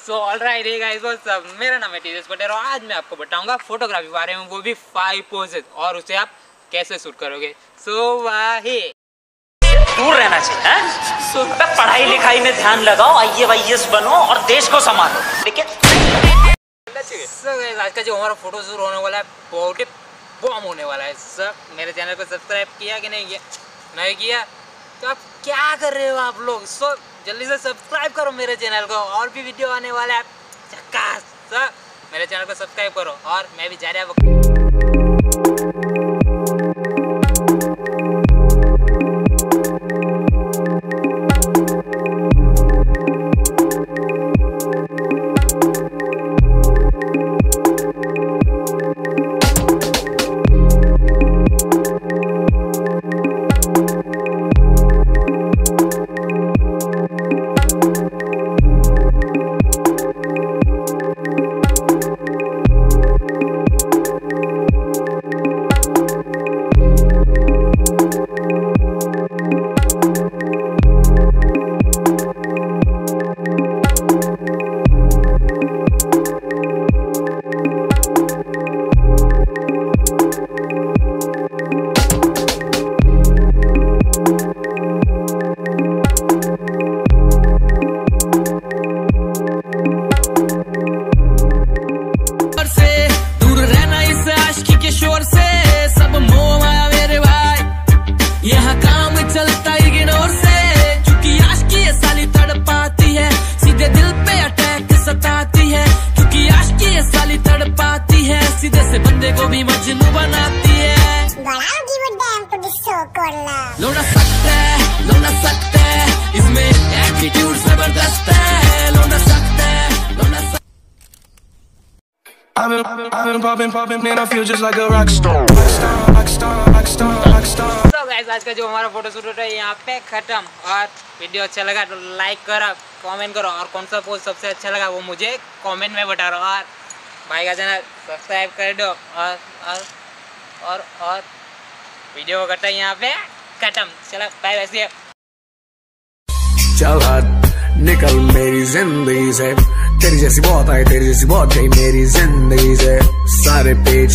सो alright hey guys, what's up, मेरा नाम है टीजेस पटेल और आज मैं आपको बताऊंगा फोटोग्राफी के बारे में, वो भी 5 पोजेस और उसे आप कैसे शूट करोगे। सो वाही दूर रहना चाहिए। सो पढ़ाई लिखाई में ध्यान लगाओ, IAS बनो और देश को संभालो। लेकिन सो गाइस, आज का जो हमारा फोटो शूट होने वाला है बहुत ही बॉम होने वाला है। सर मेरे चैनल को सब्सक्राइब किया कि नहीं किया? नहीं किया तो आप क्या कर रहे हो आप लोग? सो जल्दी से सब्सक्राइब करो मेरे चैनल को, और भी वीडियो आने वाला है झक्कास। सर मेरे चैनल को सब्सक्राइब करो और मैं भी जा रहा हूँ। को भी मजनू बनाती है। लोना सकते इसमें एटीट्यूड जबरदस्त है। लोना सकते I've been popping, man, I feel just like a rock star. तो गाइस, आज का जो हमारा फोटो शूट है यहाँ पे खत्म। और वीडियो अच्छा लगा तो लाइक करो, कमेंट करो, और कौन सा पोस्ट सबसे अच्छा लगा वो मुझे कमेंट में बता रहा। और भाई का चैनल सब्सक्राइब कर दो और वीडियो को करता है यहाँ पे खत्म। चलो बाय वैसे चल हट निकल मेरी जिंदगी से, तेरी जैसी बहुत आई, तेरी जैसी बहुत गई मेरी जिंदगी से। सारे पेज